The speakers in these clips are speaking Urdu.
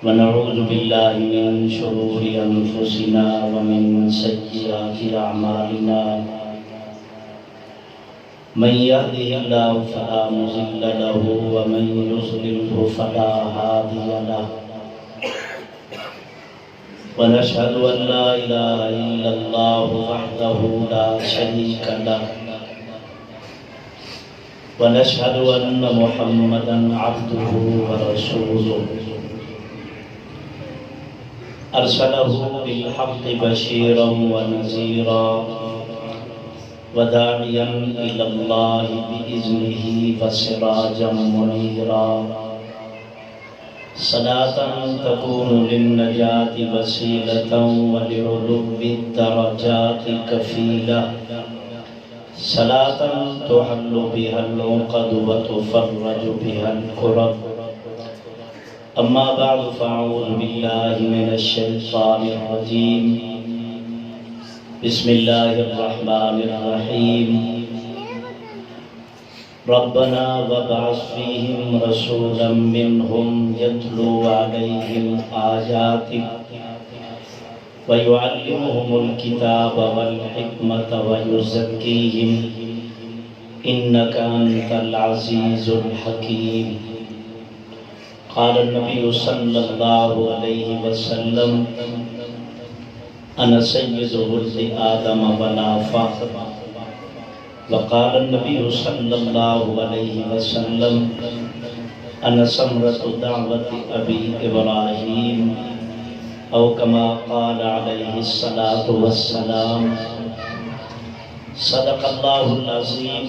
ونعوذ بالله من شرور أنفسنا ومن سيئات أعمالنا من يهده الله فلا مضل له ومن يضلل فلا هادي له ونشهد أن لا إله إلا الله وحده لا شريك له ونشهد أن محمدا عبده ورسوله أرسله بالحق بشيرا ونذيرا وداعيا إلى الله بإذنه وسراجا منيرا صلاة تكون للنجاة وسيلة ولعلو الدرجات كفيلة صلاة تحل بها العقد وتفرج بها الكرب أما بعد فأعوذ بالله من الشيطان الرجيم بسم الله الرحمن الرحيم ربنا وابعث فيهم رسولا منهم يتلو عليهم آياتك ويعلمهم الكتاب والحكمة ويزكيهم إنك أنت العزيز الحكيم قال النبي صلى الله عليه وسلم أنا سيد ولد آدم ولا فخر وقال النبي صلى الله عليه وسلم أنا ثمرة دعوة أبي إبراهيم أو كما قال عليه الصلاة والسلام صدق الله العظيم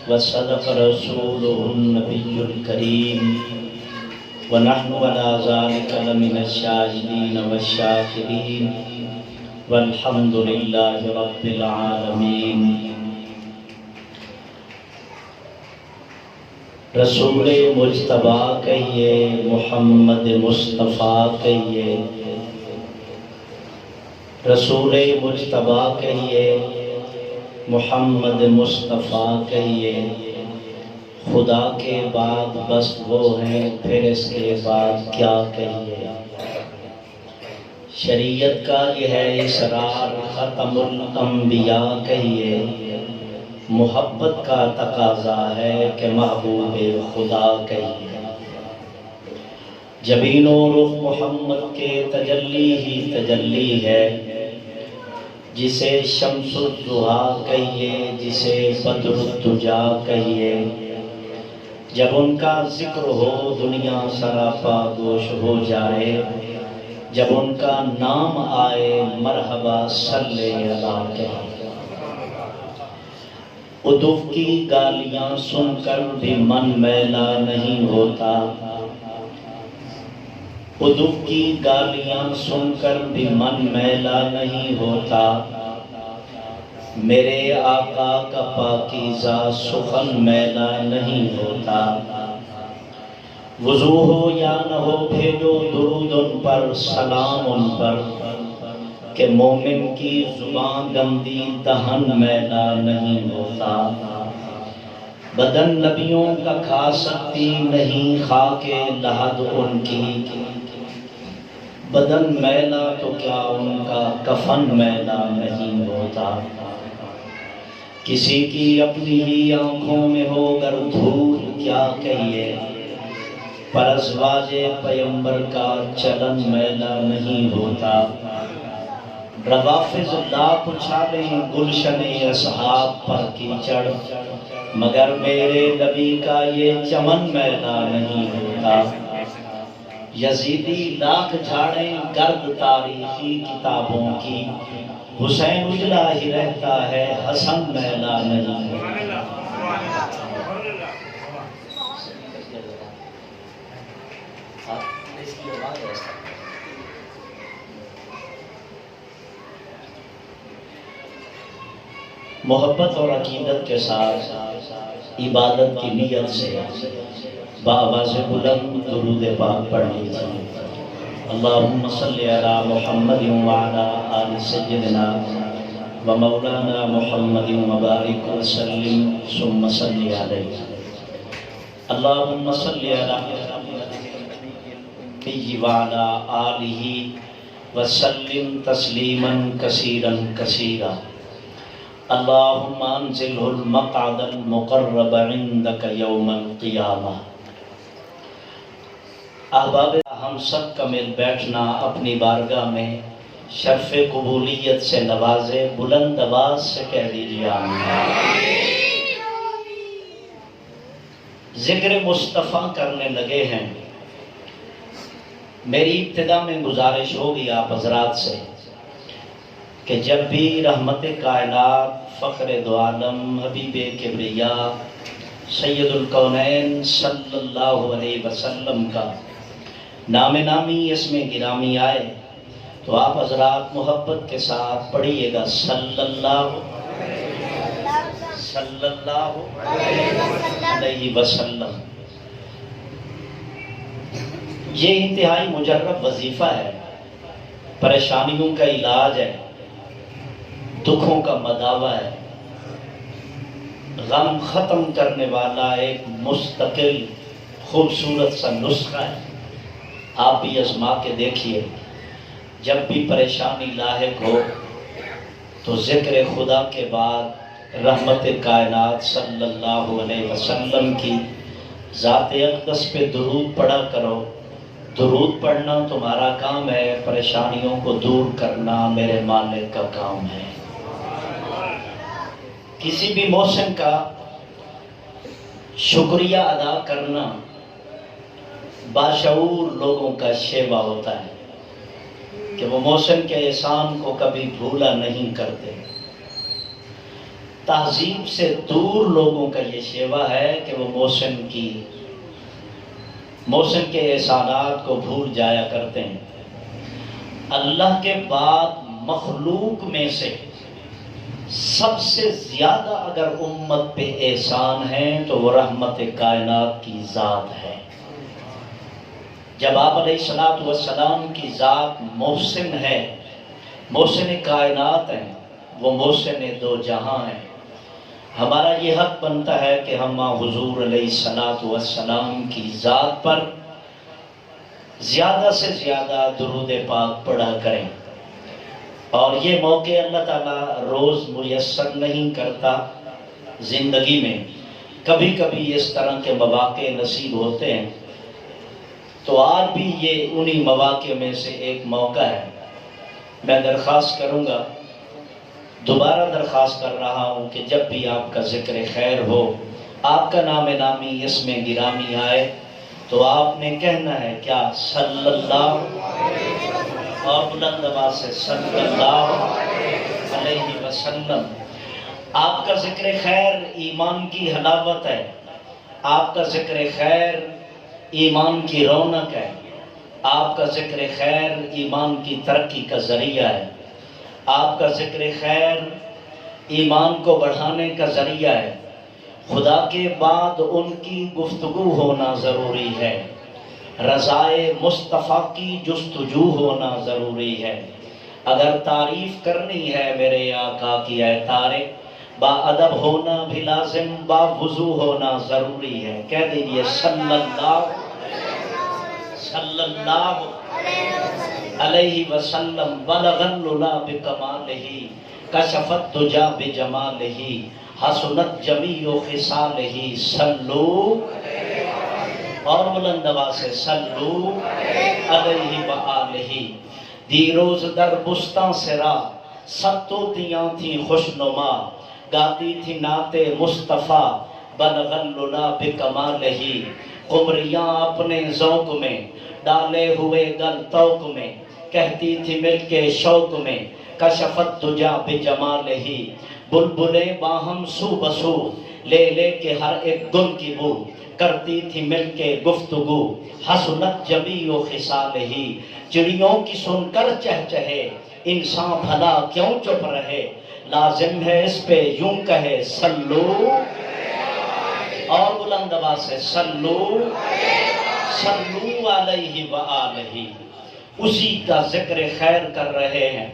وصدق رسوله النبي الكريم ونحن على ذلك لمن الشاهدين والشاكرين والحمد لله رب العالمين رسول مجتبی کہیے محمد مصطفیٰ کہیے رسول مجتبی کہیے محمد مصطفیٰ کہیے خدا کے بعد بس وہ ہیں پھر اس کے بعد کیا کہیے شریعت کا یہ ہے اسرار ختم الانبیاء کہیے محبت کا تقاضا ہے کہ محبوب خدا کہیے جبین و رخ محمد کے تجلی ہی تجلی ہے جسے شمس الضحیٰ کہیے جسے بدر الدجا کہیے جب ان کا ذکر ہو دنیا سراپا گوش ہو جائے جب ان کا نام آئے مرحبا صلی اللہ کہیے ادب کی گالیاں سن کر بھی من میلا نہیں ہوتا ادب کی گالیاں سن کر بھی من میلا نہیں ہوتا میرے آقا کا پاکیزہ سخن میلا نہیں ہوتا وضو ہو یا نہ ہو بھیجو درود ان پر سلام ان پر کہ مومن کی زبان گندی دہن میلا نہیں ہوتا بدن نبیوں کا کھا سکتی نہیں خاک لحد ان کی بدن میلا تو کیا ان کا کفن میلا نہیں ہوتا کسی کی اپنی ہی آنکھوں میں ہو گر دھول کیا کہیے پر ازواج پیمبر کا چلن میلا نہیں ہوتا روافظ لاپ اچھالیں گلشن اصحاب پر کیچڑ مگر میرے نبی کا یہ چمن میلا نہیں ہوتا یزیدی لاکھ جھاڑیں گرد تاریخی کتابوں کی حسین اجلا ہی رہتا ہے حسن میلا نہیں ہوتا محبت اور عقیدت کے ساتھ عبادت کی نیت سے بآواز بلند درود پاک پڑھ لیجیے۔ اللہم صلی علی محمد وعلی آل سیدنا و مولانا محمد وبارک وسلم ثم صلی علیہ۔ اللہم صلی علی محمد وعلی آلہ وسلم تسلیما کثیرا کثیرا اللہم انزلہ المقعد المقرب عندک یوم القیامہ۔ احباب، ہم سب کا مل بیٹھنا اپنی بارگاہ میں شرف قبولیت سے نوازے، بلند آواز سے کہہ دیجیے آمین۔ ذکر مصطفیٰ کرنے لگے ہیں۔ میری ابتدا میں گزارش ہوگی آپ حضرات سے کہ جب بھی رحمت کائنات، فخر دو عالم، حبیب کبریا، سید الکونین صلی اللہ علیہ وسلم کا نام نامی اس میں گرامی آئے تو آپ حضرات محبت کے ساتھ پڑھیے گا صلی اللہ علیہ وسلم۔ یہ انتہائی مجرب وظیفہ ہے، پریشانیوں کا علاج ہے، دکھوں کا مداوع ہے، غم ختم کرنے والا ایک مستقل خوبصورت سا نسخہ ہے۔ آپ بھی آزما کے دیکھیے، جب بھی پریشانی لاحق ہو تو ذکر خدا کے بعد رحمت کائنات صلی اللہ علیہ وسلم کی ذات اقدس پہ درود پڑھا کرو۔ درود پڑھنا تمہارا کام ہے، پریشانیوں کو دور کرنا میرے مالک کا کام ہے۔ کسی بھی محسن کا شکریہ ادا کرنا باشعور لوگوں کا شیوا ہوتا ہے کہ وہ محسن کے احسان کو کبھی بھولا نہیں کرتے۔ تہذیب سے دور لوگوں کا یہ شیوا ہے کہ وہ محسن کے احسانات کو بھول جایا کرتے ہیں۔ اللہ کے بعد مخلوق میں سے سب سے زیادہ اگر امت پہ احسان ہے تو وہ رحمت کائنات کی ذات ہے۔ جب آپ علیہ السلام کی ذات محسن ہے، محسن کائنات ہیں، وہ محسن دو جہاں ہیں، ہمارا یہ حق بنتا ہے کہ ہم حضور علیہ السلام کی ذات پر زیادہ سے زیادہ درود پاک پڑھا کریں۔ اور یہ موقع اللہ تعالیٰ روز میسر نہیں کرتا زندگی میں، کبھی کبھی اس طرح کے مواقع نصیب ہوتے ہیں، تو آج بھی یہ انہی مواقع میں سے ایک موقع ہے۔ میں درخواست کروں گا، دوبارہ درخواست کر رہا ہوں کہ جب بھی آپ کا ذکر خیر ہو، آپ کا نام نامی اس میں گرامی آئے تو آپ نے کہنا ہے کیا؟ صلی اللہ، اور بلند آواز سے صلی اللہ علیہ وسلم۔ آپ کا ذکر خیر ایمان کی حلاوت ہے، آپ کا ذکر خیر ایمان کی رونق ہے، آپ کا ذکر خیر ایمان کی ترقی کا ذریعہ ہے، آپ کا ذکر خیر ایمان کو بڑھانے کا ذریعہ ہے۔ خدا کے بعد ان کی گفتگو ہونا ضروری ہے، رضائے مصطفیٰ کی جستجو ہونا ضروری ہے۔ اگر تعریف کرنی ہے میرے آقا کی اے طارق، با ادب ہونا بھی لازم، با وضو ہونا ضروری ہے۔ کہہ دیجئے صلی اللہ علیہ وسلم۔ بلغ العلا بکمالہ، کشف الدجا بجمالہ، حسنت جمیع خصالہ، صلو، اور بلند آواز سے صلو علیہ وآلہ۔ دی روز در بستاں سرا، ستو تیاں تھی خوشنما، گاتی تھی نعت مصطفیٰ، بلغ العلا بکمالہ۔ قمریاں اپنے ذوق میں، ڈالے ہوئے گل توق میں، کہتی تھی مل کے شوق میں، کشف الدجا بجمالہ۔ بلبلیں باہم سو بسو، لے لے کے ہر ایک گل کی بو، کرتی تھی مل کے گفتگو، حسنت جمیع خصالہ۔ چڑیوں کی سن کر چہچہے، انسان بھلا کیوں چپ رہے، لازم ہے اس پہ یوں کہے صلو، اور بلند آواز سے صلو علیہ وآلہ۔ اسی کا ذکر خیر کر رہے ہیں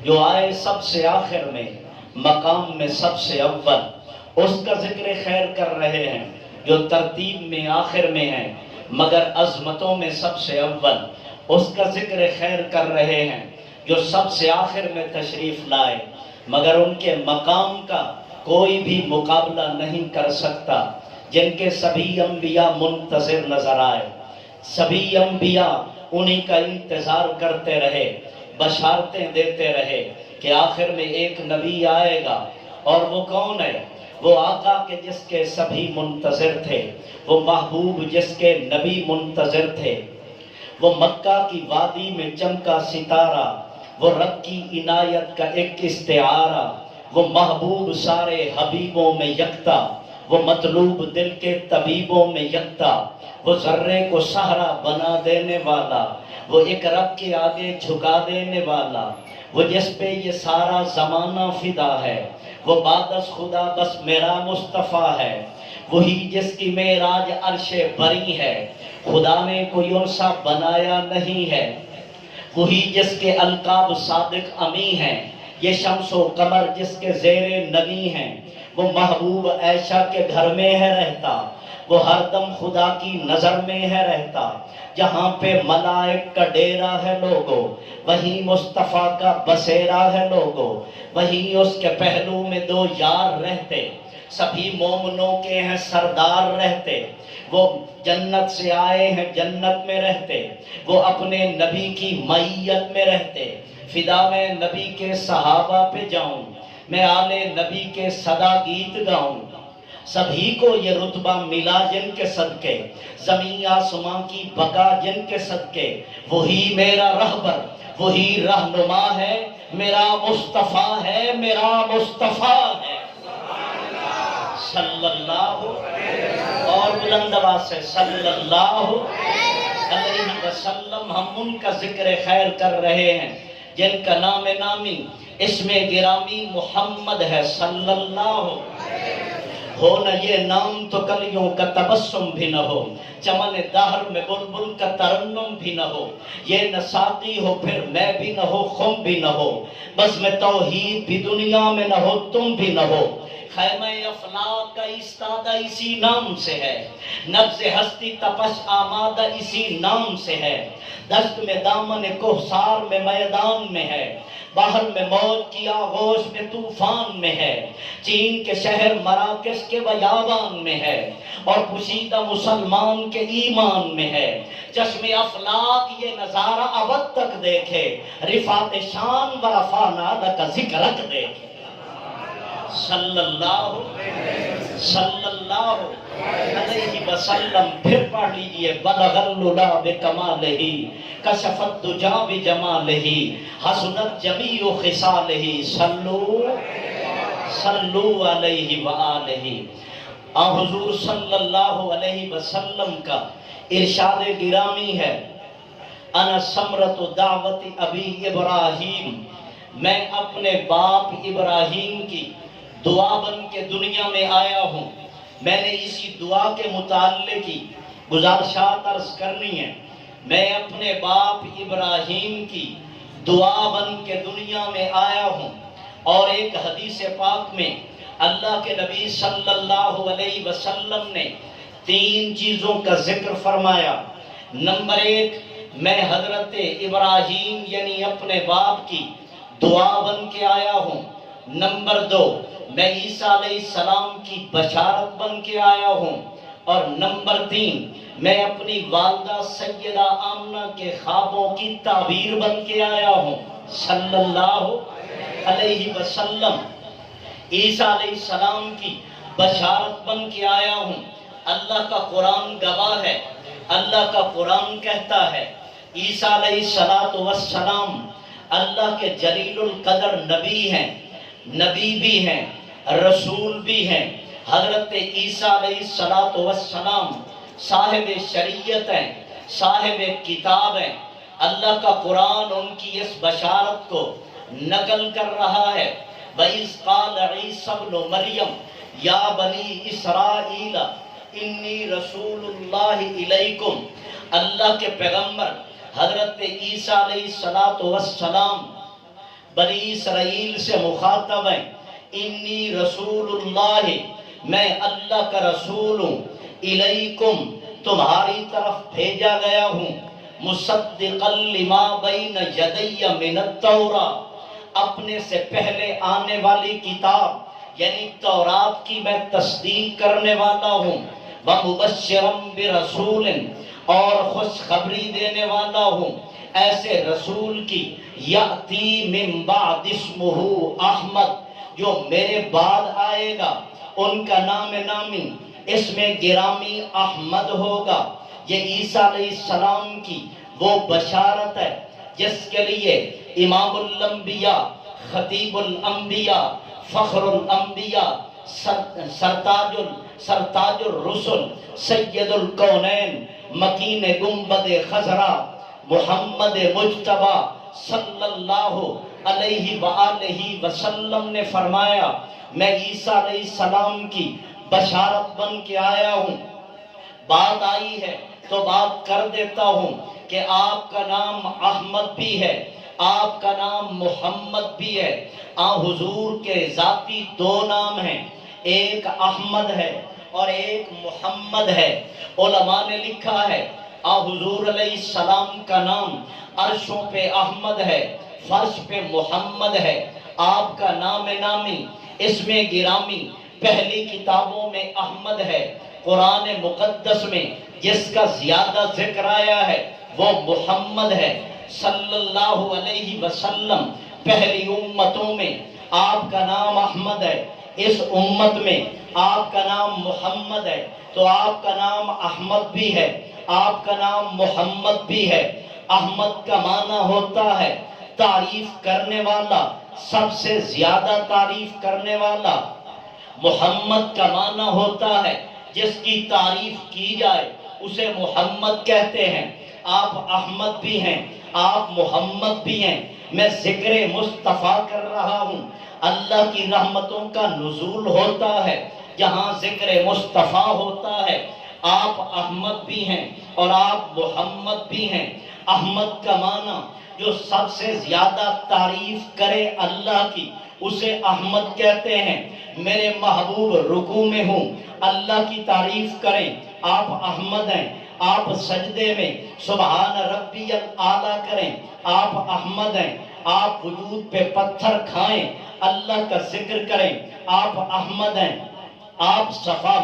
جو آئے سب سے آخر میں، مقام میں سب سے اول، اس کا ذکر خیر کر رہے ہیں جو ترتیب میں آخر میں ہے مگر عظمتوں میں سب سے اول، اس کا ذکر خیر کر رہے ہیں جو سب سے آخر میں تشریف لائے مگر ان کے مقام کا کوئی بھی مقابلہ نہیں کر سکتا، جن کے سبھی انبیاء منتظر نظر آئے، سبھی انبیاء انہی کا انتظار کرتے رہے، بشارتیں دیتے رہے کہ آخر میں ایک نبی آئے گا۔ اور وہ کون ہے؟ وہ آقا کے جس کے سبھی منتظر تھے، وہ محبوب جس کے نبی منتظر تھے، وہ مکہ کی وادی میں چمکا ستارہ، وہ رب کی عنایت کا ایک استعارہ، وہ محبوب سارے حبیبوں میں یکتا، وہ مطلوب دل کے طبیبوں میں یکتا، وہ ذرے کو صحرا بنا دینے والا، وہ ایک رب کے آگے جھکا دینے والا، وہ جس پہ یہ سارا زمانہ فدا ہے، وہ بعد از خدا بس میرا مصطفیٰ ہے، وہی جس کی معراج عرش بری ہے، خدا نے کوئی اور سا بنایا نہیں ہے، وہی جس کے القاب صادق امی ہیں، یہ شمس و قمر جس کے زیر نگی ہیں، وہ محبوب عائشہ کے گھر میں ہے رہتا، وہ ہر دم خدا کی نظر میں ہے رہتا، جہاں پہ ملائک کا ڈیرا ہے لوگو، وہیں مصطفیٰ کا بسیرا ہے لوگو، وہیں اس کے پہلو میں دو یار رہتے، سبھی مومنوں کے ہیں سردار رہتے، وہ جنت سے آئے ہیں جنت میں رہتے، وہ اپنے نبی کی معیت میں رہتے، فدا میں نبی کے صحابہ پہ جاؤں، میں آل نبی کے صدا گیت گاؤں، سبھی کو یہ رتبہ ملا جن کے صدقے، زمین آسمان کی بقا جن کے صدقے، وہی میرا رہبر وہی رہنما ہے، میرا مصطفیٰ ہے، میرا مصطفیٰ ہے، صلی اللہ اور بلند آواز سے صلی اللہ علیہ وسلم۔ ہم ان کا ذکر خیر کر رہے ہیں جن کا نام نامی اسم گرامی محمد ہے، صلی اللہ ہو نہ یہ نام تو کلیوں کا تبسم بھی نہ ہو، چمن دہر میں بلبل کا ترنم بھی نہ ہو، یہ نہ ساقی ہو پھر میں بھی نہ ہو، خم بھی نہ ہو، بس میں توحید بھی دنیا میں نہ ہو، تم بھی نہ ہو، خیمہ افلاک کا استادہ اسی نام سے ہے، نبض ہستی تپش آمادہ اسی نام سے ہے، دشت میں دامن کوہسار میں میدان میں ہے، باہر میں موج کی آغوش میں طوفان میں ہے، چین کے شہر مراکش کے بیابان میں ہے، اور پوشیدہ مسلمان کے ایمان میں ہے، چشم افلاک یہ نظارہ ابد تک دیکھے، رفعت شان و رفعنا لک ذکرک دیکھے، صلی اللہ علیہ وسلم۔ پھر پڑھ لیجئے، بلغ العلا بکمالہ، کشف الدجا بجمالہ، حسنت جمیع خصالہ، صلو علیہ وآلہ۔ حضور صلی اللہ علیہ وسلم کا ارشاد گرامی ہے، انا ثمرۃ دعوت ابی ابراہیم، میں اپنے باپ ابراہیم کی دعا بن کے دنیا میں آیا ہوں۔ میں نے اسی دعا کے متعلق کی گزارشات عرض کرنی ہے۔ میں اپنے باپ ابراہیم کی دعا بن کے دنیا میں آیا ہوں، اور ایک حدیث پاک میں اللہ کے نبی صلی اللہ علیہ وسلم نے 3 چیزوں کا ذکر فرمایا۔ نمبر 1، میں حضرت ابراہیم یعنی اپنے باپ کی دعا بن کے آیا ہوں۔ نمبر 2، میں عیسیٰ علیہ السلام کی بشارت بن کے آیا ہوں۔ اور نمبر 3، میں اپنی والدہ سیدہ آمنہ کے خوابوں کی تعبیر بن کے آیا ہوں، صلی اللہ علیہ وسلم۔ عیسیٰ علیہ السلام کی بشارت بن کے آیا ہوں۔ اللہ کا قرآن گواہ ہے، اللہ کا قرآن کہتا ہے عیسیٰ علیہ السلام اللہ کے جلیل القدر نبی ہیں، نبی بھی ہیں، رسول بھی ہیں۔ حضرت عیسیٰ علیہ السلام صاحب شریعت ہیں، صاحب کتاب ہیں۔ اللہ کا قرآن ان کی اس بشارت کو نقل کر رہا ہے۔ وَإِذْ قَالَ عِيسَى ابْنُ مَرْيَمَ يَا بَنِي إِسْرَائِيلَ إِنِّي رَسُولُ اللَّهِ إِلَيْكُمْ۔ اللہ کے پیغمبر حضرت عیسیٰ علیہ السلام بنی اسرائیل سے مخاطب ہیں۔ انی رسول اللہ، میں اللہ کا رسول ہوں، الیکم تمہاری طرف بھیجا گیا ہوں، مصدقا لما بین یدی من التوراۃ اپنے سے پہلے آنے والی کتاب یعنی تورات کی میں تصدیق کرنے والا ہوں، ومبشرا برسول اور خوشخبری دینے والا ہوں ایسے رسول کی، یاتی من بعد اسمہ احمد جو میرے بعد آئے گا ان کا نام نامی اس میں گرامی احمد ہوگا۔ یہ عیسیٰ علیہ السلام کی وہ بشارت ہے جس کے لیے امام الانبیاء، خطیب الانبیاء، فخر الانبیاء، سرتاج الرسل، سید الکونین، مکین گنبد خضرا، محمد مجتبی صلی اللہ علیہ وآلہ وسلم نے فرمایا میں عیسیٰ علیہ السلام کی بشارت بن کے آیا ہوں۔ بات آئی ہے تو بات کر دیتا ہوں کہ آپ کا نام احمد بھی ہے، آپ کا نام محمد بھی ہے۔ حضور کے ذاتی دو نام ہیں، ایک احمد ہے اور ایک محمد ہے۔ علماء نے لکھا ہے حضور علیہ السلام کا نام عرشوں پہ احمد ہے، فرش پہ محمد ہے۔ آپ کا نام نامی اس میں گرامی پہلی کتابوں میں احمد ہے، قرآن مقدس میں جس کا زیادہ ذکر آیا ہے وہ محمد ہے صلی اللہ علیہ وسلم۔ پہلی امتوں میں آپ کا نام احمد ہے، اس امت میں آپ کا نام محمد ہے، تو آپ کا نام احمد بھی ہے، آپ کا نام محمد بھی ہے۔ احمد کا معنی ہوتا ہے تعریف کرنے والا، سب سے زیادہ تعریف کرنے والا۔ محمد کا معنی ہوتا ہے جس کی تعریف کی جائے اسے محمد کہتے ہیں۔ آپ احمد بھی ہیں، آپ محمد بھی ہیں۔ میں ذکر مصطفیٰ کر رہا ہوں۔ اللہ کی رحمتوں کا نزول ہوتا ہے جہاں ذکر مصطفیٰ ہوتا ہے۔ آپ احمد بھی ہیں اور آپ محمد بھی ہیں۔ احمد کا معنی جو سب سے زیادہ تعریف کرے اللہ کی اسے احمد کہتے ہیں۔ میرے محبوب رکوع میں ہوں، اللہ کی تعریف کریں، آپ احمد ہیں۔ آپ سجدے میں سبحان ربی الاعلیٰ کریں، آپ احمد ہیں۔ آپ وجود پہ پتھر کھائیں، اللہ کا ذکر کریں، آپ احمد ہیں۔ آپ صفا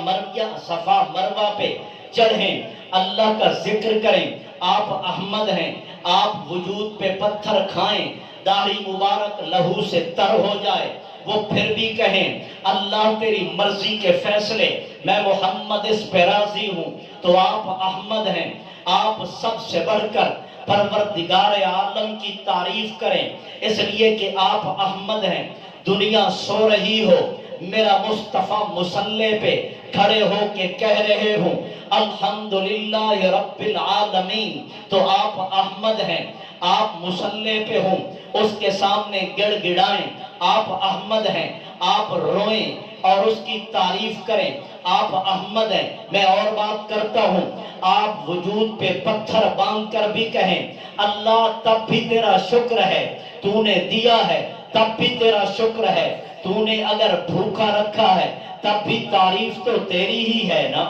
مروہ پہ چڑھیں، اللہ کا ذکر کریں، آپ احمد ہیں۔ آپ وجود پہ پتھر کھائیں، داڑھی مبارک لہو سے تر ہو جائے، وہ پھر بھی کہیں اللہ تیری مرضی کے فیصلے، میں محمد اس پہ راضی ہوں، تو آپ احمد ہیں۔ آپ سب سے بڑھ کر پروردگار عالم کی تعریف کریں اس لیے کہ آپ احمد ہیں۔ دنیا سو رہی ہو، میرا مصطفیٰ مصلی پہ کھڑے ہو کے کہہ رہے ہوں الحمدللہ رب العالمین، تو آپ احمد ہیں۔ آپ مصلی پہ ہوں، اس کے سامنے گڑ گڑائیں، آپ احمد ہیں۔ آپ روئیں اور اس کی تعریف کریں، آپ احمد ہیں۔ میں اور بات کرتا ہوں، آپ وجود پہ پتھر باندھ کر بھی کہیں اللہ تب بھی تیرا شکر ہے، تو نے دیا ہے تب بھی تیرا شکر ہے، تو نے اگر بھوکا رکھا ہے تب بھی تعریف تو تیری ہی ہے نا،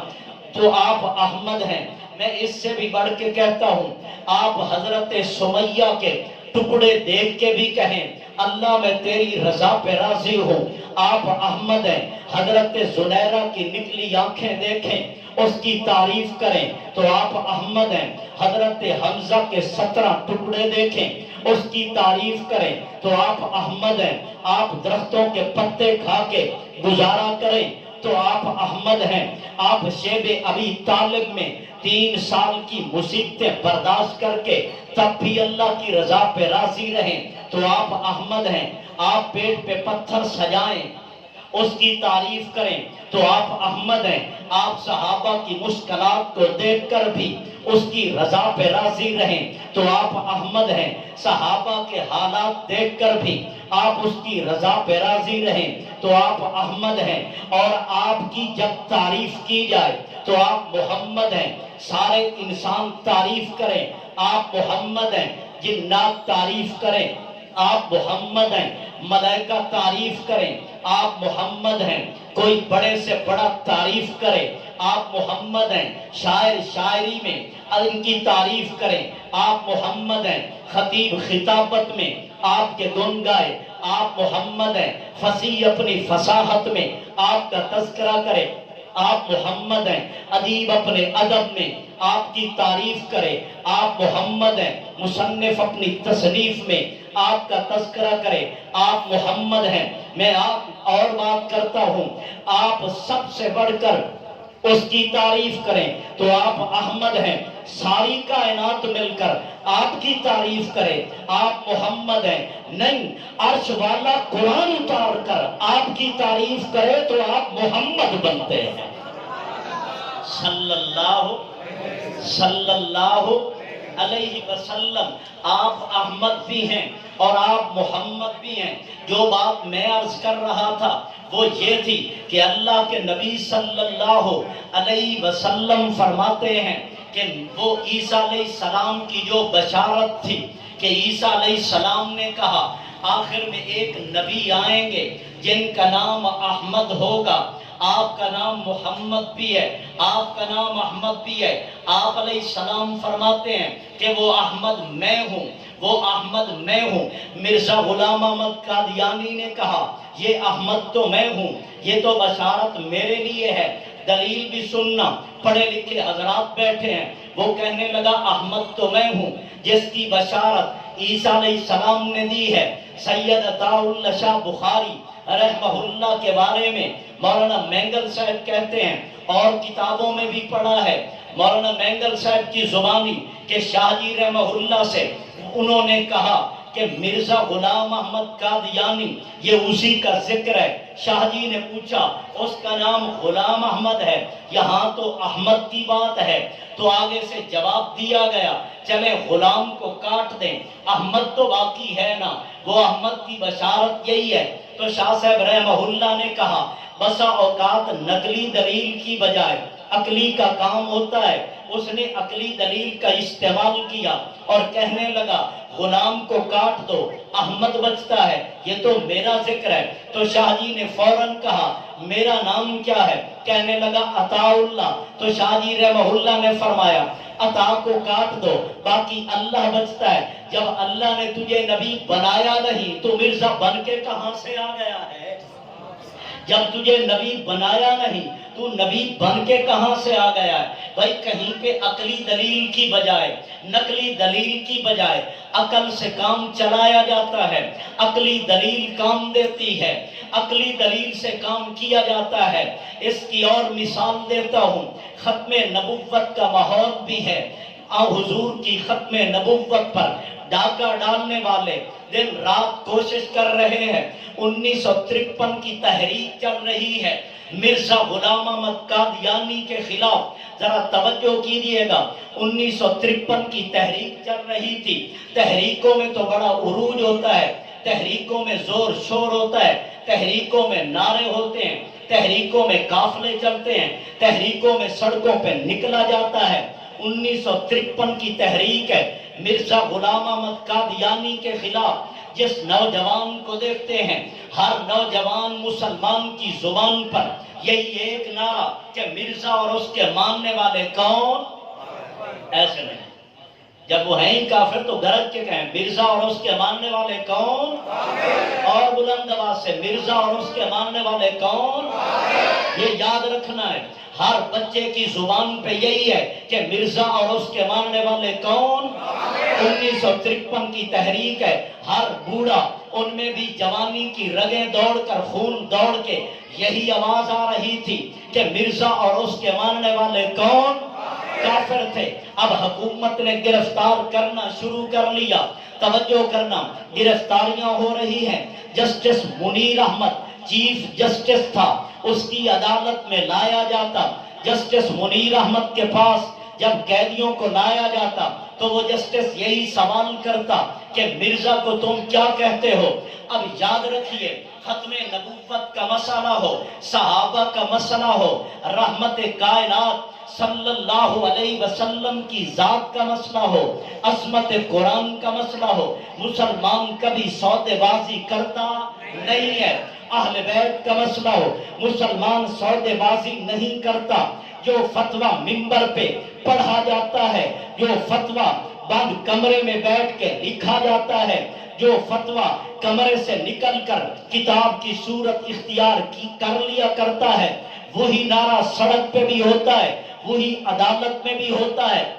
تو آپ احمد ہیں۔ میں اس سے بھی بڑھ کے کہتا ہوں، آپ حضرت سمیہ کے ٹکڑے دیکھ کے بھی کہیں اللہ میں تیری رضا پہ راضی ہوں، آپ احمد ہیں۔ حضرت زنیرہ کی نکلی آنکھیں دیکھیں، اس کی تعریف کریں تو آپ احمد ہیں۔ حضرت حمزہ کے 17 ٹکڑے دیکھیں، اس کی تعریف کریں تو آپ احمد ہیں۔ آپ درختوں کے پتے کھا کے گزارا کریں تو آپ احمد ہیں۔ آپ شیب ابی طالب میں 3 سال کی مصیبتیں برداشت کر کے تب بھی اللہ کی رضا پہ راضی رہیں تو آپ احمد ہیں۔ آپ پیٹ پہ پتھر سجائیں، اس کی تعریف کریں تو آپ احمد ہیں۔ آپ صحابہ کی مشکلات کو دیکھ کر بھی اس کی رضا پہ راضی رہیں تو آپ احمد ہیں۔ صحابہ کے حالات دیکھ کر بھی آپ اس کی رضا پہ راضی رہیں تو آپ احمد ہیں۔ اور آپ کی جب تعریف کی جائے تو آپ محمد ہیں۔ سارے انسان تعریف کریں، آپ محمد ہیں۔ جنات تعریف کریں، آپ محمد ہیں۔ ملائکہ تعریف کریں، آپ محمد ہیں۔ کوئی بڑے سے بڑا تعریف کرے، آپ محمد ہیں، شاعر شاعری میں ان کی تعریف کریں، آپ محمد ہیں، خطیب خطابت میں آپ کے گن گائے، آپ محمد ہیں، فصیح اپنی فصاحت میں آپ کا تذکرہ کرے، آپ محمد ہیں، ادیب اپنے ادب میں آپ کی تعریف کرے، آپ محمد ہیں، مصنف اپنی تصنیف میں آپ کا تذکرہ کرے، آپ محمد ہیں۔ میں آپ اور بات کرتا ہوں، آپ سب سے بڑھ کر اس کی تعریف کریں تو آپ احمد ہیں، ساری کائنات مل کر آپ کی تعریف کرے، آپ محمد ہیں، نہیں عرش والا قرآن اتار کر آپ کی تعریف کرے تو آپ محمد بنتے ہیں۔ صلی اللہ علیہ وسلم۔ آپ احمد بھی ہیں اور آپ محمد بھی ہیں۔ جو بات میں عرض کر رہا تھا وہ یہ تھی کہ اللہ کے نبی صلی اللہ علیہ وسلم فرماتے ہیں کہ وہ عیسیٰ علیہ السلام کی جو بشارت تھی کہ عیسیٰ علیہ السلام نے کہا آخر میں ایک نبی آئیں گے جن کا نام احمد ہوگا، آپ کا نام محمد بھی ہے، آپ کا نام احمد بھی ہے۔ آپ علیہ السلام فرماتے ہیں کہ وہ احمد میں ہوں، وہ احمد میں ہوں۔ مرزا غلام احمد قادیانی نے کہا یہ احمد تو میں ہوں، یہ تو بشارت میرے لیے ہے۔ دلیل بھی سننا، پڑھے لکھے حضرات بیٹھے ہیں۔ وہ کہنے لگا احمد تو میں ہوں جس کی بشارت عیسیٰ علیہ السلام نے دی ہے۔ سید عطاء اللہ شاہ بخاری رحمہ اللہ کے بارے میں مولانا مینگل صاحب کہتے ہیں، اور کتابوں میں بھی پڑھا ہے مولانا مینگل صاحب کی زبانی کہ شاہ جی رحمہ اللہ سے انہوں نے کہا کہ مرزا غلام احمد قادیانی یہ اسی کا ذکر ہے۔ شاہ جی نے پوچھا اس کا نام غلام احمد ہے، یہاں تو احمد کی بات ہے، تو آگے سے جواب دیا گیا چلے غلام کو کاٹ دیں، احمد تو باقی ہے نا، وہ احمد کی بشارت یہی ہے۔ تو شاہ صاحب رحمہ اللہ نے کہا بسا اوقات نقلی دلیل کی بجائے عقلی کا کام ہوتا ہے۔ اس نے عقلی دلیل کا استعمال کیا اور کہنے لگا غلام کو کاٹ دو احمد بچتا ہے، یہ تو میرا ذکر ہے۔ تو شاہ جی نے فوراً کہا میرا نام کیا ہے؟ کہنے لگا عطاء اللہ۔ تو شاہ جی رحمہ اللہ نے فرمایا عطا کو کاٹ دو باقی اللہ بچتا ہے۔ جب اللہ نے تجھے نبی بنایا نہیں تو مرزا بن کے کہاں سے آ گیا ہے؟ جب تجھے نبی بنایا نہیں تو نبی بن کے کہاں سے آ گیا ہے؟ بھائی کہیں پہ عقلی دلیل کی بجائے نقلی دلیل کی بجائے عقل سے کام چلایا جاتا ہے، عقلی دلیل کام دیتی ہے، عقلی دلیل سے کام کیا جاتا ہے۔ اس کی اور مثال دیتا ہوں، ختم نبوت کا ماحول بھی ہے۔ حضور کی ختم نبوت پر ڈاکہ ڈالنے والے دن رات کوشش کر رہے ہیں۔ 1953 کی تحریک چل رہی ہے مرزا غلام احمد قادیانی کے خلاف، ذرا توجہ کیجئے گا۔ 1953 کی تحریک چل رہی تھی۔ تحریکوں میں تو بڑا عروج ہوتا ہے، تحریکوں میں زور شور ہوتا ہے، تحریکوں میں نعرے ہوتے ہیں، تحریکوں میں قافلے چلتے ہیں، تحریکوں میں سڑکوں پہ نکلا جاتا ہے۔ 1953 کی تحریک ہے مرزا غلام احمد قادیانی کے خلاف۔ جس نوجوان کو دیکھتے ہیں ہر نوجوان مسلمان کی زبان پر یہی ایک نعرہ کہ مرزا اور اس کے ماننے والے کون؟ ایسے نہیں، جب وہ ہیں ہی کافر تو گرج کے کہیں مرزا اور اس کے ماننے والے کون؟ اور بلند آواز سے مرزا اور اس کے ماننے والے کون؟ یہ یاد رکھنا ہے، ہر بچے کی زبان پہ یہی ہے کہ مرزا اور اس کے ماننے والے کون؟ 1953 کی تحریک ہے، ہر بوڑھا ان میں بھی جوانی کی رگیں دوڑ کر خون دوڑ کے یہی آواز آ رہی تھی کہ مرزا اور اس کے ماننے والے کون؟ کافر تھے۔ اب حکومت نے گرفتار کرنا شروع کر لیا، توجہ کرنا، گرفتاریاں ہو رہی ہیں۔ Justice Munir Ahmed chief justice تھا، اس کی عدالت میں لایا جاتا۔ جسٹس منیر احمد کے پاس جب قیدیوں کو لایا جاتا تو وہ جسٹس یہی سوال کرتا کہ مرزا کو تم کیا کہتے ہو؟ اب یاد رکھیے، ختم نبوت کا مسئلہ ہو، صحابہ کا مسئلہ ہو، رحمت کائنات صلی اللہ علیہ وسلم کی ذات کا مسئلہ ہو، عظمت قرآن کا مسئلہ ہو، مسلمان کبھی سودے بازی کرتا نہیں ہے۔ اہل بیت کا مسئلہ ہو، مسلمان سودے بازی نہیں کرتا۔ جو فتویٰ ممبر پہ پڑھا جاتا ہے، جو فتویٰ بند کمرے میں بیٹھ کے لکھا جاتا ہے، جو فتویٰ کمرے سے نکل کر کتاب کی صورت اختیار کر لیا کرتا ہے، وہی نعرہ سڑک پہ بھی ہوتا ہے، وہی عدالت میں بھی ہوتا ہے۔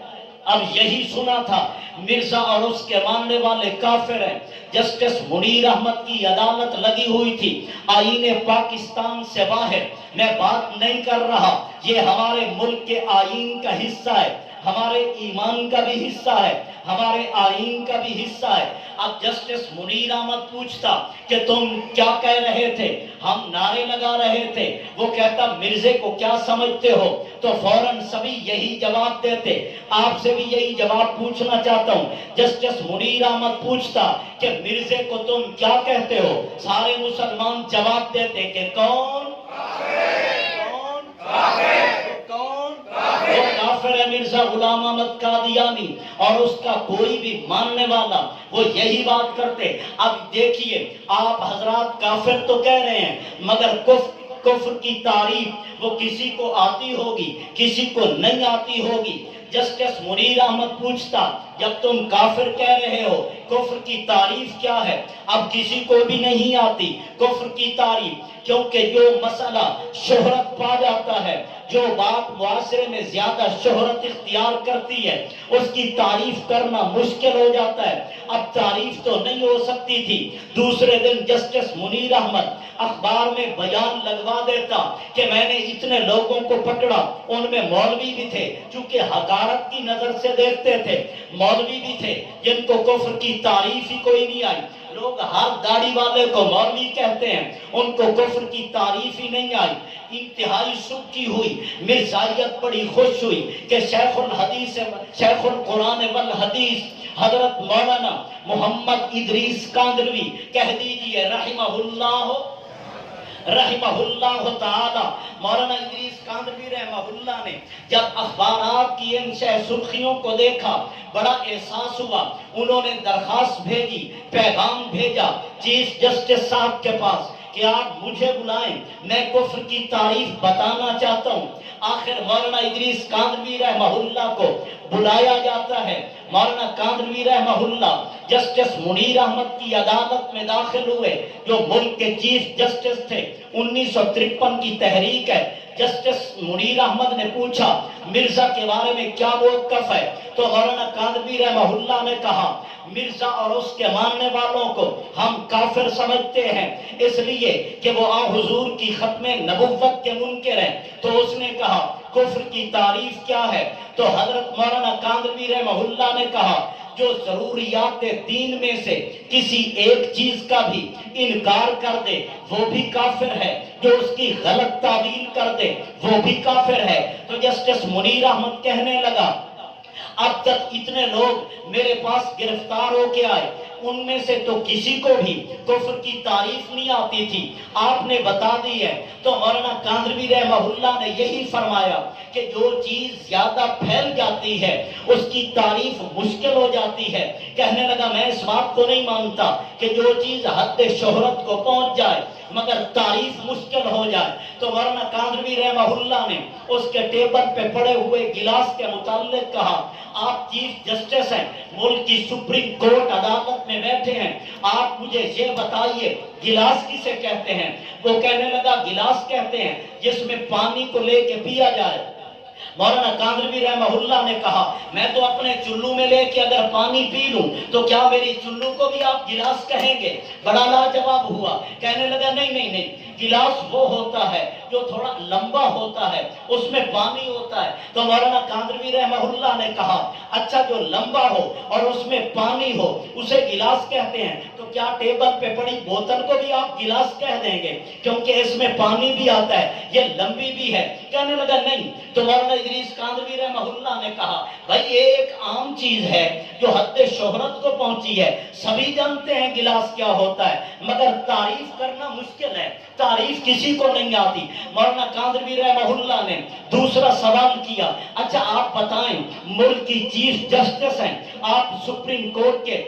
اب یہی سنا تھا مرزا اور اس کے ماننے والے کافر ہیں۔ جسٹس منیر احمد کی عدالت لگی ہوئی تھی آئین پاکستان سے باہر۔ میں بات نہیں کر رہا، یہ ہمارے ملک کے آئین کا حصہ ہے، ہمارے ایمان کا بھی حصہ ہے، ہمارے آئین کا بھی حصہ ہے۔ اب جسٹس منیر احمد پوچھتا کہ تم کیا کہہ رہے تھے؟ ہم نعرے لگا رہے تھے۔ وہ کہتا مرزے کو کیا سمجھتے ہو؟ تو فوراً سبھی یہی جواب دیتے۔ آپ سے بھی یہی جواب پوچھنا چاہتا ہوں۔ جسٹس منیر احمد پوچھتا کہ مرزے کو تم کیا کہتے ہو؟ سارے مسلمان جواب دیتے کہ کون؟ وہ کافر ہے مرزا غلام احمد قادیانی اور اس کا کوئی بھی ماننے والا، وہ یہی بات کرتے۔ اب دیکھیے، آپ حضرات کافر تو کہہ رہے ہیں، مگر کفر کی تعریف وہ کسی کو آتی ہوگی، کسی کو نہیں آتی ہوگی۔ جسٹس منیر احمد پوچھتا جب تم کافر کہہ رہے ہو، کفر کی تعریف کیا ہے؟ اب کسی کو بھی نہیں آتی کفر کی تعریف، کیونکہ جو مسئلہ شہرت پا جاتا ہے، جو بات معاشرے میں زیادہ شہرت اختیار کرتی ہے، اس کی تعریف کرنا مشکل ہو جاتا ہے۔ اب تعریف تو نہیں ہو سکتی تھی۔ دوسرے دن جسٹس منیر احمد اخبار میں بیان لگوا دیتا کہ میں نے اتنے لوگوں کو پکڑا، ان میں مولوی بھی تھے، چونکہ حقارت کی نظر سے دیکھتے تھے، مولوی بھی تھے جن کو کفر کی تعریف ہی کوئی نہیں آئی۔ لوگ ہر داڑھی والے کو مولوی کہتے ہیں، ان کو کفر کی تعریف ہی نہیں آئی۔ انتہائی سکی ہوئی، مرزائیت بڑی خوش ہوئی کہ شیخ القرآن والحدیث حضرت مولانا محمد ادریس کاندلوی، کہہ دیجئے رحمہ اللہ تعالی، مولانا ادریس کاندلوی رحمہ اللہ نے جب اخبارات کی ان سرخیوں کو دیکھا بڑا احساس ہوا۔ انہوں نے درخواست بھیجی، پیغام بھیجا چیف جسٹس صاحب کے پاس کہ آپ مجھے بلائیں، میں کفر کی تعریف بتانا چاہتا ہوں۔ آخر مولانا ادریس کاندلوی رحمہ اللہ کو بلایا جاتا ہے۔ مولانا کاندلوی رحمہ اللہ جسٹس منیر احمد کی عدالت میں داخل ہوئے، جو ملک کے چیف جسٹس تھے۔ 1953 کی تحریک ہے۔ جسٹس منیر احمد نے پوچھا مرزا کے بارے میں کیا موقف ہے؟ تو مولانا کاندلوی رحمہ اللہ نے کہا مرزا اور اس کے ماننے والوں کو ہم کافر سمجھتے ہیں، اس لیے کہ وہ آن حضور کی ختم نبوت کے منکر ہیں۔ تو اس نے کہا کفر کی تعریف کیا ہے؟ تو حضرت مولانا کاندلوی رحمہ اللہ نے کہا جو ضروریات دین میں سے کسی ایک چیز کا بھی انکار کر دے وہ بھی کافر ہے، جو اس کی غلط تعویل کر دے وہ بھی کافر ہے۔ تو جسٹس منیر احمد کہنے لگا اب تک اتنے لوگ میرے پاس گرفتار ہو کے آئے، ان میں سے تو کسی کو بھی کفر کی تعریف نہیں آتی تھی، آپ نے بتا دی ہے۔ تو مولانا کاندلوی رحمہ اللہ نے یہی فرمایا کہ جو چیز زیادہ پھیل جاتی ہے اس کی تعریف مشکل ہو جاتی ہے۔ کہنے لگا میں اس بات کو نہیں مانتا کہ جو چیز حد شہرت کو پہنچ جائے مگر تعریف مشکل ہو جائے۔ تو مولانا کاندلوی رحمہ اللہ نے اس کے ٹیبل پہ پڑے ہوئے گلاس کے متعلق کہا آپ چیف جسٹس ہیں، ملک کی سپریم کورٹ عدالت میں بیٹھے ہیں، آپ مجھے یہ بتائیے گلاس کسے کہتے ہیں؟ وہ کہنے لگا گلاس کہتے ہیں جس میں پانی کو لے کے پیا جائے۔ مولانا کاندلوی رحمہ اللہ نے کہا میں تو اپنے چلو میں لے کے اگر پانی پی لوں تو کیا میری چلو کو بھی آپ گلاس کہیں گے؟ بڑا لاجواب ہوا، کہنے لگا نہیں، گلاس وہ ہوتا ہے جو تھوڑا لمبا ہوتا ہے، اس میں پانی ہوتا ہے۔ تو مولانا کاندلوی رحمہ اللہ نے کہا اچھا جو لمبا ہو اور اس میں پانی ہو اسے گلاس کہتے ہیں، تو کیا ٹیبل پہ پڑی بوتل کو بھی آپ گلاس کہہ دیں گے کیونکہ اس میں پانی بھی آتا ہے، یہ لمبی بھی ہے؟ کہنے لگا نہیں۔ تو مولانا ادریس کاندلوی رحمہ اللہ نے کہا بھائی یہ ایک عام چیز ہے جو حد شہرت کو پہنچی ہے، سبھی جانتے ہیں گلاس کیا ہوتا ہے، مگر تعریف کرنا مشکل ہے، تعریف کسی کو نہیں آتی۔ مولانا کاندلوی رحمہ اللہ نے دوسرا سوال کیا اچھا آپ بتائیں ملک کی چیف جسٹس ہیں، آپ سپریم کورٹ کے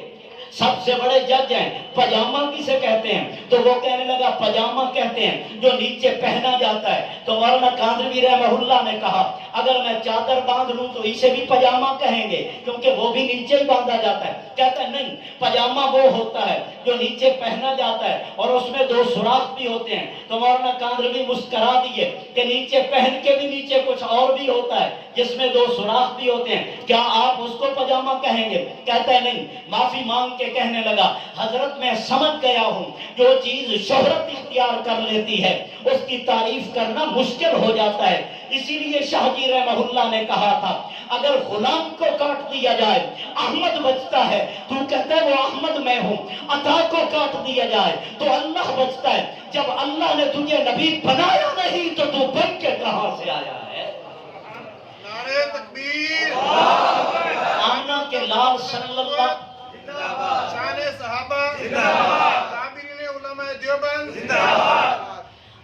سب سے بڑے جج ہیں، پجامہ کسے کہتے ہیں؟ تو وہ کہنے لگا پجامہ کہتے ہیں جو نیچے پہنا جاتا ہے۔ تو مولانا کاندھلوی رحمہ اللہ نے کہا اگر میں چادر باندھ لوں تو اسے بھی پجامہ کہیں گے کیونکہ وہ بھی نیچے ہی باندھا جاتا ہے۔ کہتا ہے نہیں، پجامہ وہ ہوتا ہے جو نیچے پہنا جاتا ہے اور اس میں 2 سوراخ بھی ہوتے ہیں۔ تو مولانا کاندھلوی مسکرا دیے کہ نیچے پہن کے بھی نیچے کچھ اور بھی ہوتا ہے جس میں 2 سوراخ بھی ہوتے ہیں، کیا آپ اس کو پجامہ کہیں گے؟ کہتا ہے نہیں۔ معافی مانگ کے کہنے لگا حضرت میں سمجھ گیا ہوں جو چیز شہرت اختیار کر لیتی ہے اس کی تعریف کرنا مشکل ہو جاتا ہے، اسی لیے شاہ جی رحمہ اللہ نے کہا تھا اگر غلام کو کاٹ دیا جائے احمد بچتا ہے، تو کہتا ہے وہ احمد میں ہوں۔ عطا کو کاٹ دیا جائے تو اللہ بچتا ہے، جب اللہ نے تجھے نبی بنایا نہیں تو تو بن کے کہاں سے آیا ہے؟ نعرہ تکبیر، آمنہ کے لال صلی اللہ شان صحابہ، تابعین علماء دیوبند،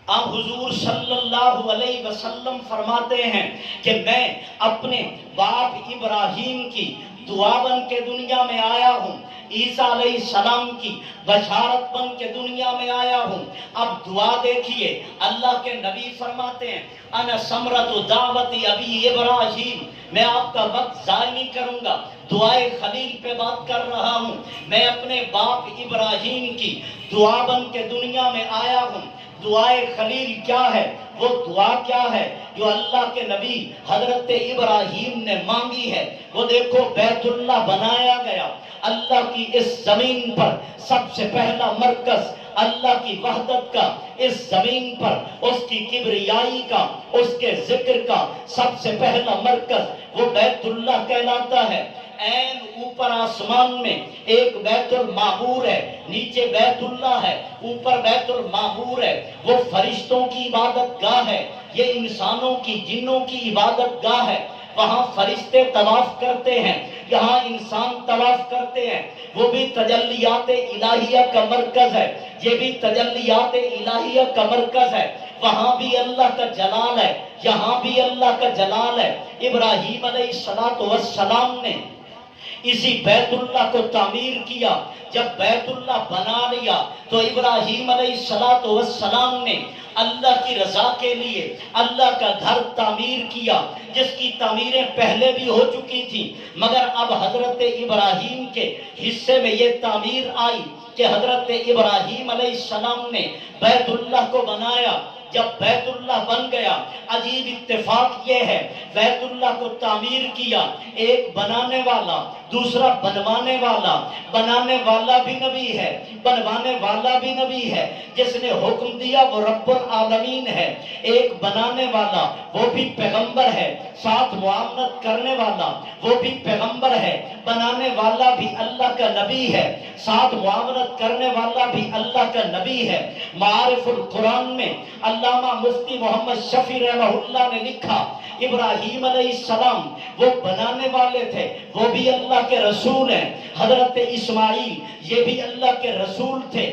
اب حضور صلی اللہ علیہ وسلم فرماتے ہیں کہ میں اپنے باپ ابراہیم کی دعا بن کے دنیا میں آیا ہوں، عیسیٰ علیہ السلام کی بشارت بن کے دنیا میں آیا ہوں۔ اب دعا دیکھیے، اللہ کے نبی فرماتے ہیں انا ثمرۃ دعوت ابی ابراہیم، میں آپ کا وقت ضائع نہیں کروں گا، دعائے خلیل پہ بات کر رہا ہوں۔ میں اپنے باپ ابراہیم کی دعا بن کے دنیا میں آیا ہوں۔ دعائے خلیل کیا ہے؟ وہ دعا کیا ہے جو اللہ کے نبی حضرت ابراہیم نے مانگی ہے؟ وہ دیکھو بیت اللہ بنایا گیا، اللہ کی اس زمین پر سب سے پہلا مرکز اللہ کی وحدت کا، اس زمین پر اس کی کبریائی کا، اس کے ذکر کا سب سے پہلا مرکز وہ بیت اللہ کہلاتا ہے۔ این اوپر آسمان میں ایک بیت المعمور ہے، نیچے بیت اللہ ہے، اوپر بیت المعمور ہے، وہ فرشتوں کی عبادت گاہ ہے، یہ انسانوں کی جنوں کی عبادت گاہ ہے۔ وہاں فرشتے طواف کرتے ہیں، یہاں انسان طواف کرتے ہیں، وہ بھی تجلیات الہیہ کا مرکز ہے، یہ بھی تجلیات الہیہ کا مرکز ہے۔ وہاں بھی اللہ کا جلال ہے، یہاں بھی اللہ کا جلال ہے۔ ابراہیم علیہ السلام نے اسی بیت اللہ کو تعمیر کیا۔ جب بیت اللہ بنا لیا تو ابراہیم علیہ السلام نے اللہ کی رضا کے لیے اللہ کا گھر تعمیر کیا، جس کی تعمیریں پہلے بھی ہو چکی تھی، مگر اب حضرت ابراہیم کے حصے میں یہ تعمیر آئی کہ حضرت ابراہیم علیہ السلام نے بیت اللہ کو بنایا۔ جب بیت اللہ بن گیا، عجیب اتفاق یہ ہے بیت اللہ کو تعمیر کیا، ایک بنانے والا دوسرا بنوانے والا، بنانے والا بھی نبی ہے، بنوانے والا بھی نبی ہے، جس نے حکم دیا وہ رب العالمین ہے۔ ایک بنانے والا وہ بھی پیغمبر ہے، ساتھ معاملت کرنے والا وہ بھی پیغمبر ہے، بنانے والا بھی اللہ کا نبی ہے، ساتھ معاملت کرنے والا بھی اللہ کا نبی ہے۔ معارف القرآن میں علامہ مفتی محمد شفیع رحمہ اللہ نے لکھا ابراہیم علیہ السلام وہ بنانے والے تھے، وہ بھی اللہ کے رسول ہیں۔ حضرت اسماعیل یہ بھی اللہ کے رسول تھے،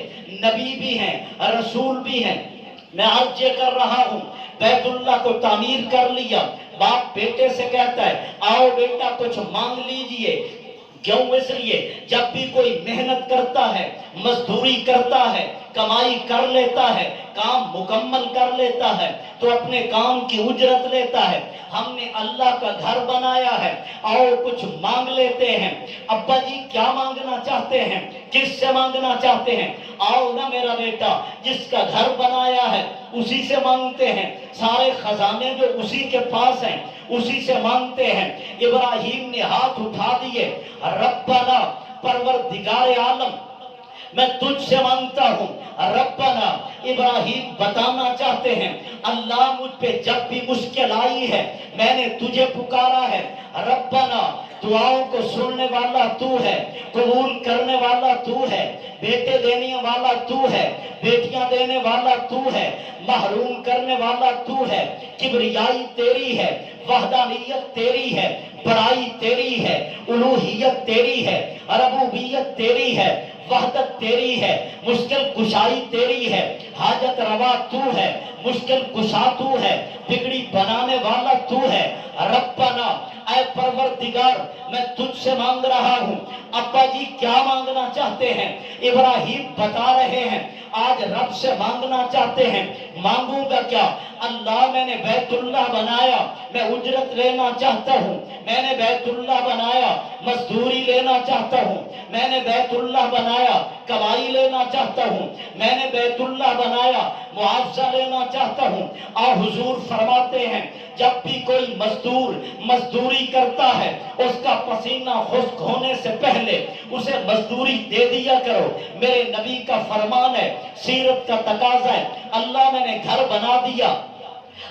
نبی بھی ہیں رسول بھی ہیں۔ میں عرض یہ کر رہا ہوں بیت اللہ کو تعمیر کر لیا، باپ بیٹے سے کہتا ہے آؤ بیٹا کچھ مانگ لیجئے، کیوں؟ اس لیے جب بھی کوئی محنت کرتا ہے، مزدوری کرتا ہے، کمائی کر لیتا ہے، کام مکمل کر لیتا ہے تو اپنے کام کی اجرت لیتا ہے۔ ہم نے اللہ کا گھر بنایا ہے، آؤ کچھ مانگ لیتے ہیں۔ ابا جی کیا مانگنا چاہتے ہیں؟ کس سے مانگنا چاہتے ہیں؟ آؤ نا میرا بیٹا، جس کا گھر بنایا ہے اسی سے مانگتے ہیں، سارے خزانے جو اسی کے پاس ہیں اسی سے مانگتے ہیں۔ ابراہیم نے ہاتھ اٹھا دیے، ربنا پروردگار عالم میں تجھ سے مانگتا ہوں، ربنا ابراہیم بتانا چاہتے ہیں اللہ مجھ پہ جب بھی مشکل آئی ہے میں نے تجھے پکارا ہے، ربنا دعاؤں کو سننے والا تو ہے، قبول کرنے والا تو ہے، بیٹے دینے والا تو ہے، بیٹیاں دینے والا تو ہے، محروم کرنے والا تو ہے، کبریائی تیری ہے، وحدانیت تیری ہے، بڑائی تیری ہے، الوہیت تیری ہے، ربوبیت تیری ہے، وحدت تیری ہے، مشکل کشائی تیری ہے، حاجت روا تو ہے، مشکل کشا تو ہے، بگڑی بنانے والا تو ہے۔ ربنا اے پروردگار میں تجھ سے مانگ رہا ہوں۔ ابا جی کیا مانگنا چاہتے ہیں؟ ابراہیم بتا رہے ہیں آج رب سے مانگنا چاہتے ہیں۔ مانگوں گا کیا؟ اللہ میں نے بیت اللہ بنایا، میں اجرت لینا چاہتا ہوں۔ میں نے بیت اللہ بنایا، مزدوری لینا چاہتا ہوں۔ میں نے بیت اللہ بنایا، کمائی لینا چاہتا ہوں۔ میں نے بیت اللہ بنایا، معاوضہ لینا چاہتا ہوں۔ اور حضور فرماتے ہیں جب بھی کوئی مزدور مزدوری کرتا ہے اس کا پسینہ خشک ہونے سے پہلے اسے مزدوری دے دیا کرو۔ میرے نبی کا فرمان ہے، سیرت کا تقاضا ہے۔ اللہ میں نے گھر بنا دیا،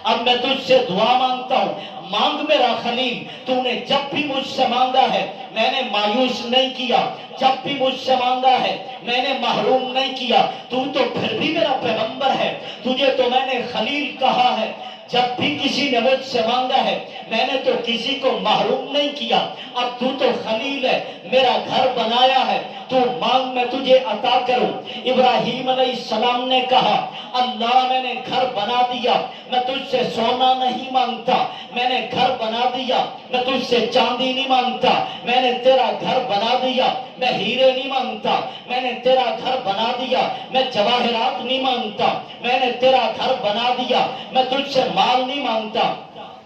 اب میں تجھ سے دعا مانگتا ہوں، مانگ میرا خلیل۔ تو نے جب بھی مجھ سے مانگا ہے میں نے مایوس نہیں کیا، جب بھی مجھ سے مانگا ہے میں نے محروم نہیں کیا۔ تو پھر بھی میرا پیغمبر ہے، تجھے تو میں نے خلیل کہا ہے۔ جب بھی کسی نے مجھ سے مانگا ہے میں نے تو کسی کو محروم نہیں کیا۔ اب تو خلیل ہے، میرا گھر بنایا ہے، تو مانگ میں تجھے عطا کروں۔ ابراہیم علیہ السلام نے کہا اللہ میں نے گھر بنا دیا، میں تجھ سے سونا نہیں مانگتا۔ میں نے گھر بنا دیا، میں تجھ سے چاندی نہیں مانگتا۔ میں نے تیرا گھر بنا دیا، میں ہیرے نہیں مانگتا۔ میں نے تیرا گھر بنا دیا، میں جواہرات نہیں مانگتا۔ میں نے تیرا گھر بنا دیا، میں تجھ سے مال نہیں مانگتا۔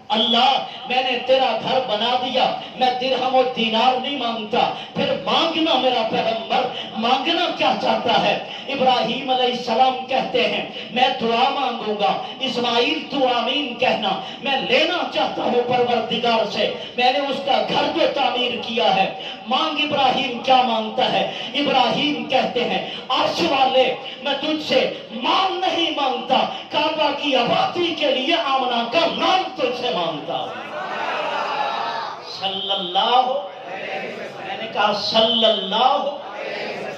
اللہ میں نے تیرا گھر بنا دیا، میں درہم و دینار نہیں مانگتا۔ پھر مانگنا میرا پیغمبر، مانگنا کیا چاہتا ہے؟ ابراہیم علیہ السلام کہتے ہیں میں دعا مانگوں گا، اسماعیل تو آمین کہنا۔ میں لینا چاہتا ہوں پروردگار سے، میں نے اس کا گھر جو تعمیر کیا ہے۔ مانگ ابراہیم کیا مانگتا ہے؟ ابراہیم کہتے ہیں عرش والے میں تجھ سے مال نہیں مانگتا، کعبہ کی آبادی کے لیے آمنہ کا نام تجھ سے مانگتا ہوں۔ صلی اللہ، میں نے کہا صلی اللہ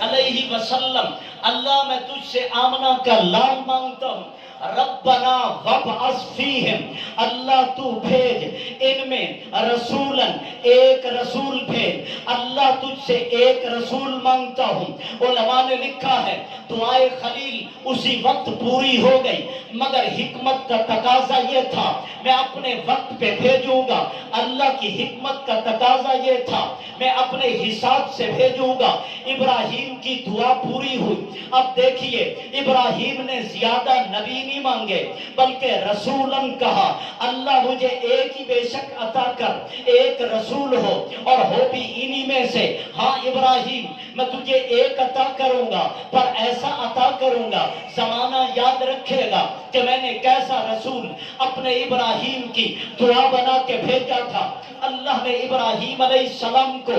علیہ وسلم، اللہ میں تجھ سے آمنہ کا نام مانگتا ہوں۔ ربنا وابعث فیہم، اللہ تو بھیج ان میں رسولاً، ایک رسول بھیج۔ اللہ تجھ سے ایک رسول مانگتا ہوں۔ علماء نے لکھا ہے دعائے خلیل اسی وقت پوری ہو گئی، مگر حکمت کا تقاضا یہ تھا میں اپنے وقت پہ بھیجوں گا۔ اللہ کی حکمت کا تقاضا یہ تھا میں اپنے حساب سے بھیجوں گا۔ ابراہیم کی دعا پوری ہوئی۔ اب دیکھیے ابراہیم نے زیادہ نبی نہیں مانگے بلکہ رسولاً کہا اللہ مجھے ایک ہی بے شک عطا کر، ایک رسول ہو اور ہو بھی انہی میں سے۔ ہاں ابراہیم میں تجھے ایک عطا کروں گا، پر ایسا عطا کروں گا زمانہ یاد رکھے گا کہ میں نے کیسا رسول اپنے ابراہیم کی دعا بنا کے بھیجا تھا۔ اللہ نے ابراہیم علیہ السلام کو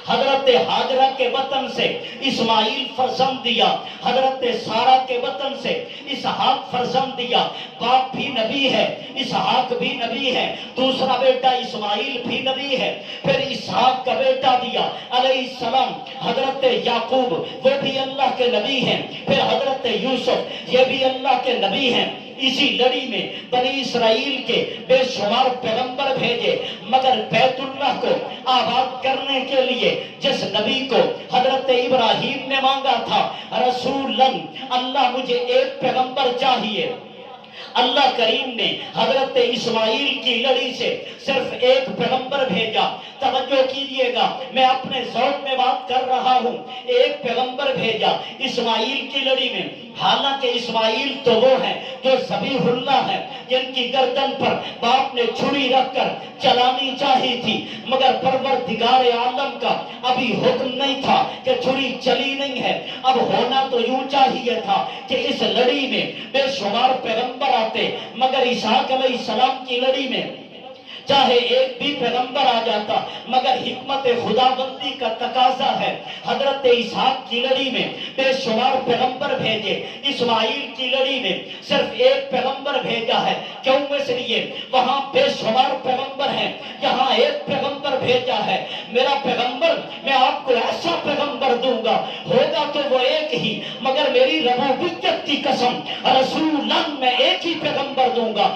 حضرت ہاجرہ کے وطن سے اسماعیل فرزند دیا، حضرت سارہ کے وطن سے اسحاق فرزند دیا۔ باپ بھی نبی ہے، اسحاق بھی نبی ہے، دوسرا بیٹا اسماعیل بھی نبی ہے۔ پھر اسحاق کا بیٹا دیا علیہ السلام حضرت یعقوب، وہ بھی اللہ کے نبی ہیں۔ پھر حضرت یوسف، یہ بھی اللہ کے نبی ہیں۔ اسی لڑی میں بنی اسرائیل کے بے شمار پیغمبر بھیجے، مگر بیت اللہ کو آباد کرنے کے لیے جس نبی کو حضرت ابراہیم نے مانگا تھا رسولاً، اللہ مجھے ایک پیغمبر چاہیے، اللہ کریم نے حضرت اسماعیل کی لڑی سے صرف ایک پیغمبر بھیجا۔ توجہ کیجئے گا میں اپنے ذوق میں بات کر رہا ہوں۔ ایک پیغمبر بھیجا اسماعیل کی لڑی میں، حالانکہ اسماعیل تو وہ ہیں جو ذبیح اللہ ہے، جن کی گردن پر باپ نے چھری رکھ کر چلانی چاہی تھی، مگر پروردگار عالم کا ابھی حکم نہیں تھا کہ چھری چلی نہیں ہے۔ اب ہونا تو یوں چاہیے تھا کہ اس لڑی میں بے شمار پیغمبر آتے، مگر اسحاق علیہ السلام کی لڑی میں چاہے ایک بھی پیغمبر آ جاتا، مگر حکمت خداوندی کا تقاضا ہے حضرت اسحاق کی لڑی میں بے شمار پیغمبر بھیجے، اسماعیل کی لڑی میں صرف ایک پیغمبر بھیجا ہے۔ کیوں؟ اس لیے وہاں بے شمار پیغمبر ہیں، یہاں ایک پیغمبر بھیجا ہے۔ میرا پیغمبر میں آپ کو ایسا پیغمبر دوں گا، ہوگا تو وہ ایک ہی، مگر میری ربوبیت کی قسم رسولاً میں ایک ہی پیغمبر دوں گا۔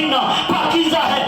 پسینہ پاکیزہ ہے